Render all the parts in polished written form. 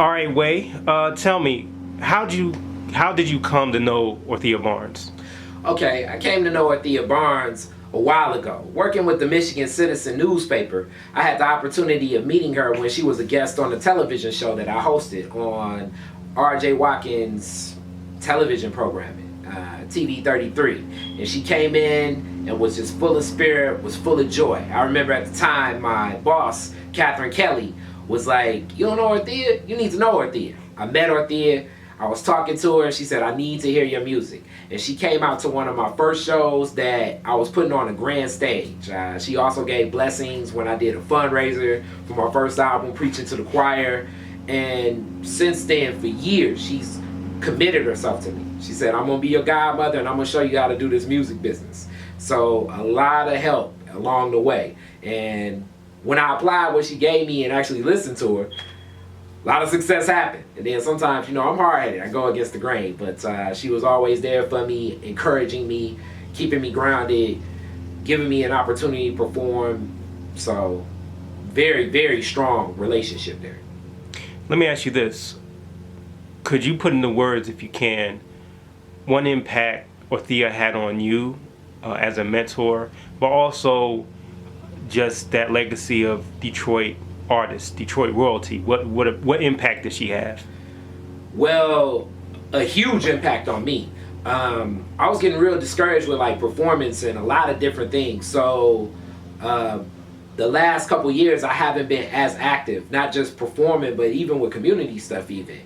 All right, Way. Tell me, how did you come to know Ortheia Barnes? Okay, I came to know Ortheia Barnes a while ago. Working with the Michigan Citizen newspaper, I had the opportunity of meeting her when she was a guest on the television show that I hosted on R.J. Watkins' television programming, TV 33. And she came in and was just full of spirit, was full of joy. I remember at the time my boss, Catherine Kelly, was like, "You don't know Ortheia? You need to know Ortheia." I met Ortheia. I was talking to her. She said, "I need to hear your music." And she came out to one of my first shows that I was putting on a grand stage. She also gave blessings when I did a fundraiser for my first album, Preaching to the Choir. And since then, for years, she's committed herself to me. She said, "I'm going to be your godmother and I'm going to show you how to do this music business." So a lot of help along the way. And when I applied what she gave me and actually listened to her, a lot of success happened. And then sometimes, I'm hard-headed. I go against the grain. But she was always there for me, encouraging me, keeping me grounded, giving me an opportunity to perform. So very, very strong relationship there. Let me ask you this. Could you put into words, if you can, one impact Ortheia had on you as a mentor, but also just that legacy of Detroit artists, Detroit royalty? What impact did she have? Well, a huge impact on me. I was getting real discouraged with performance and a lot of different things. So the last couple years I haven't been as active, not just performing, but even with community stuff even.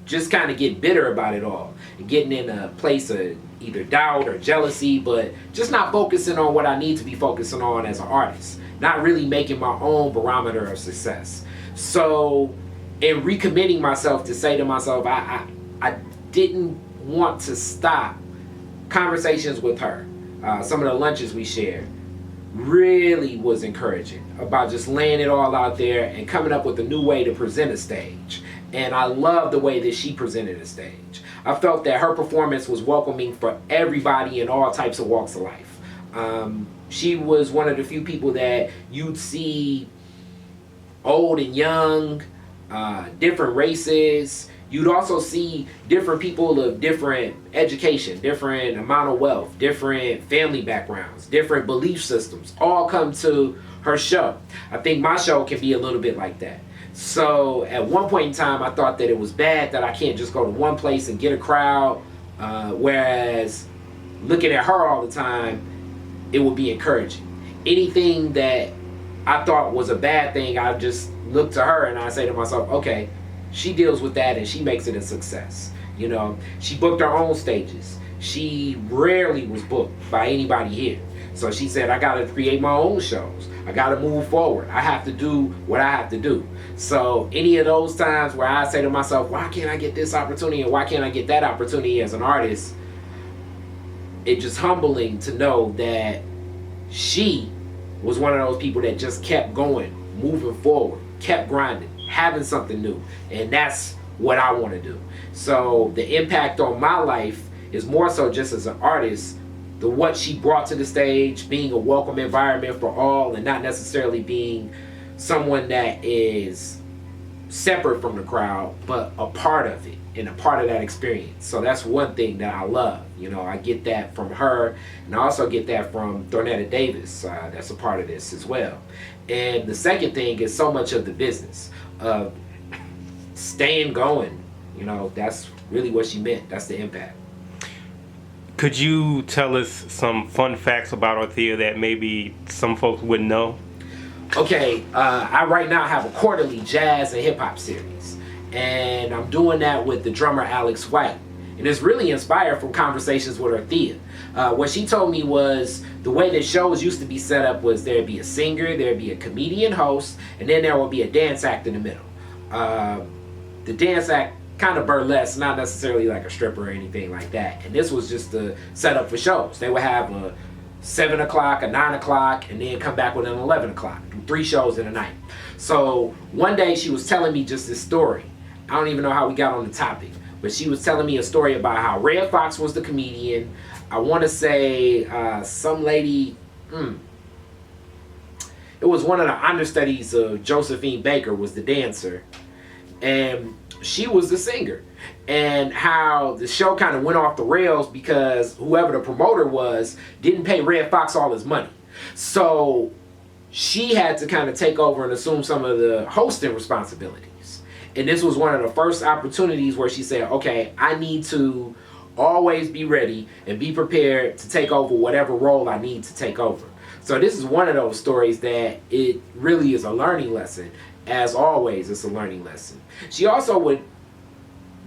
Just kind of get bitter about it all. Getting in a place of either doubt or jealousy, but just not focusing on what I need to be focusing on as an artist. Not really making my own barometer of success. So in recommitting myself to say to myself, I didn't want to stop conversations with her. Some of the lunches we shared really was encouraging about just laying it all out there and coming up with a new way to present a stage. And I love the way that she presented a stage. I felt that her performance was welcoming for everybody in all types of walks of life. She was one of the few people that you'd see old and young, different races. You'd also see different people of different education, different amount of wealth, different family backgrounds, different belief systems, all come to her show. I think my show can be a little bit like that. So at one point in time, I thought that it was bad that I can't just go to one place and get a crowd, whereas looking at her all the time, it would be encouraging. Anything that I thought was a bad thing, I just look to her and I say to myself, okay, she deals with that and she makes it a success. She booked her own stages. She rarely was booked by anybody here. So she said, I got to create my own shows. I got to move forward. I have to do what I have to do. So any of those times where I say to myself, why can't I get this opportunity and why can't I get that opportunity as an artist? It's just humbling to know that she was one of those people that just kept going, moving forward, kept grinding, having something new. And that's what I want to do. So the impact on my life is more so just as an artist, what she brought to the stage, being a welcome environment for all and not necessarily being someone that is separate from the crowd, but a part of it and a part of that experience. So that's one thing that I love. I get that from her, and I also get that from Thornetta Davis. That's a part of this as well. And the second thing is so much of the business of staying going. That's really what she meant. That's the impact. Could you tell us some fun facts about Ortheia that maybe some folks wouldn't know? Okay, I right now have a quarterly jazz and hip hop series, and I'm doing that with the drummer Alex White, and it's really inspired from conversations with Ortheia. What she told me was the way that shows used to be set up was there'd be a singer, there'd be a comedian host, and then there would be a dance act in the middle. The dance act kind of burlesque, not necessarily like a stripper or anything like that. And this was just the setup for shows. They would have a 7 o'clock, a 9 o'clock, and then come back with an 11 o'clock. Do 3 shows in a night. So one day she was telling me just this story. I don't even know how we got on the topic, but she was telling me a story about how Red Fox was the comedian. I want to say some lady, it was one of the understudies of Josephine Baker was the dancer. and she was the singer. And how the show kind of went off the rails because whoever the promoter was didn't pay Red Fox all his money. So she had to kind of take over and assume some of the hosting responsibilities. And this was one of the first opportunities where she said, okay, I need to always be ready and be prepared to take over whatever role I need to take over. So this is one of those stories that it really is a learning lesson. As always, it's a learning lesson. She also would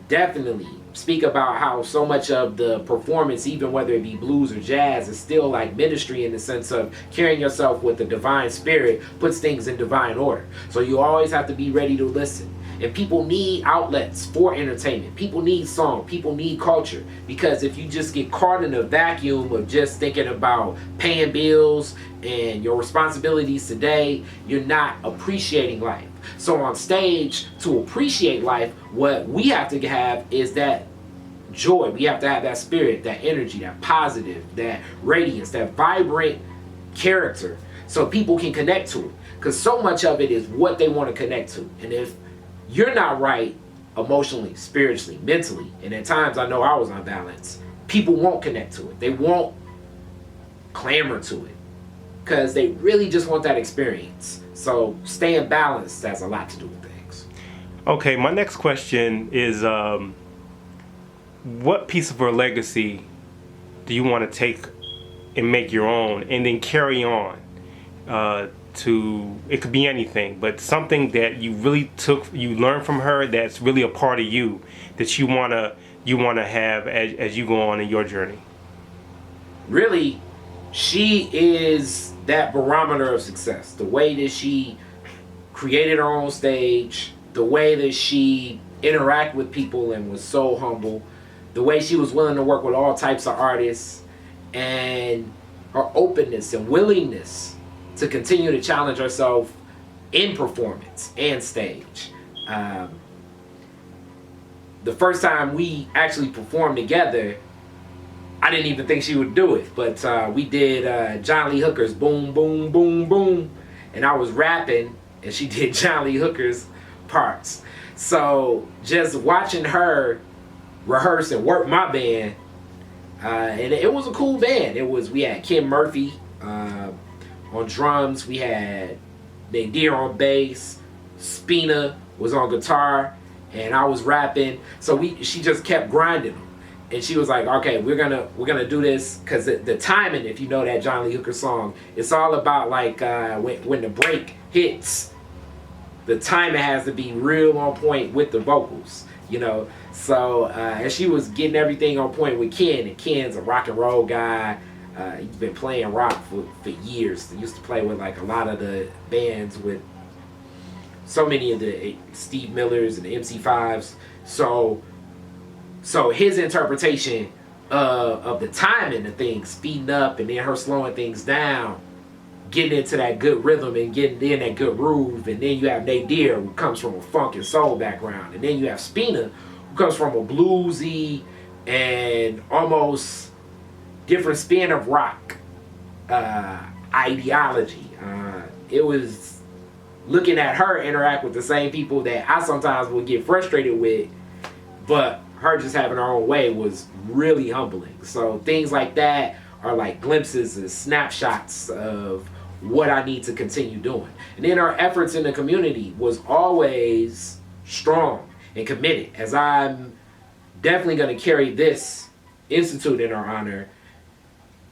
definitely speak about how so much of the performance, even whether it be blues or jazz, is still like ministry in the sense of carrying yourself with the divine spirit puts things in divine order. So you always have to be ready to listen. And people need outlets for entertainment. People need song. People need culture. Because if you just get caught in a vacuum of just thinking about paying bills and your responsibilities today, you're not appreciating life. So on stage, to appreciate life, what we have to have is that joy. We have to have that spirit, that energy, that positive, that radiance, that vibrant character so people can connect to it. Because so much of it is what they want to connect to. And if you're not right emotionally, spiritually, mentally, and at times I know I was unbalanced, people won't connect to it. They won't clamor to it because they really just want that experience. So staying balanced has a lot to do with things. Okay, my next question is what piece of her legacy do you want to take and make your own and then carry on to, it could be anything, but something that you really you learned from her that's really a part of you that you want to have as you go on in your journey? Really, she is that barometer of success. The way that she created her own stage, the way that she interacted with people and was so humble, the way she was willing to work with all types of artists, and her openness and willingness to continue to challenge herself in performance and stage. The first time we actually performed together, I didn't even think she would do it, but we did John Lee Hooker's Boom, Boom, Boom, Boom, and I was rapping, and she did John Lee Hooker's parts. So just watching her rehearse and work my band, and it was a cool band. We had Kim Murphy on drums, we had Nadir on bass, Spina was on guitar, and I was rapping. So she just kept grinding them. And she was like, okay, we're gonna do this, because the timing, if you know that John Lee Hooker song, it's all about like when the break hits, the timing has to be real on point with the vocals, you know. So and she was getting everything on point with Ken, and Ken's a rock and roll guy. He's been playing rock for years. He used to play with like a lot of the bands with so many of the Steve Millers and the MC5s. So his interpretation of the timing of things, speeding up and then her slowing things down, getting into that good rhythm and getting in that good groove. And then you have Nadir, who comes from a funk and soul background. And then you have Spina, who comes from a bluesy and almost different spin of rock ideology. It was looking at her interact with the same people that I sometimes would get frustrated with, but her just having her own way was really humbling. So things like that are like glimpses and snapshots of what I need to continue doing. And then our efforts in the community was always strong and committed, as I'm definitely going to carry this institute in her honor.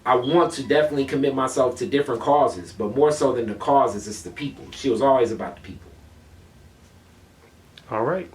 I want to definitely commit myself to different causes, but more so than the causes, it's the people. She was always about the people. All right.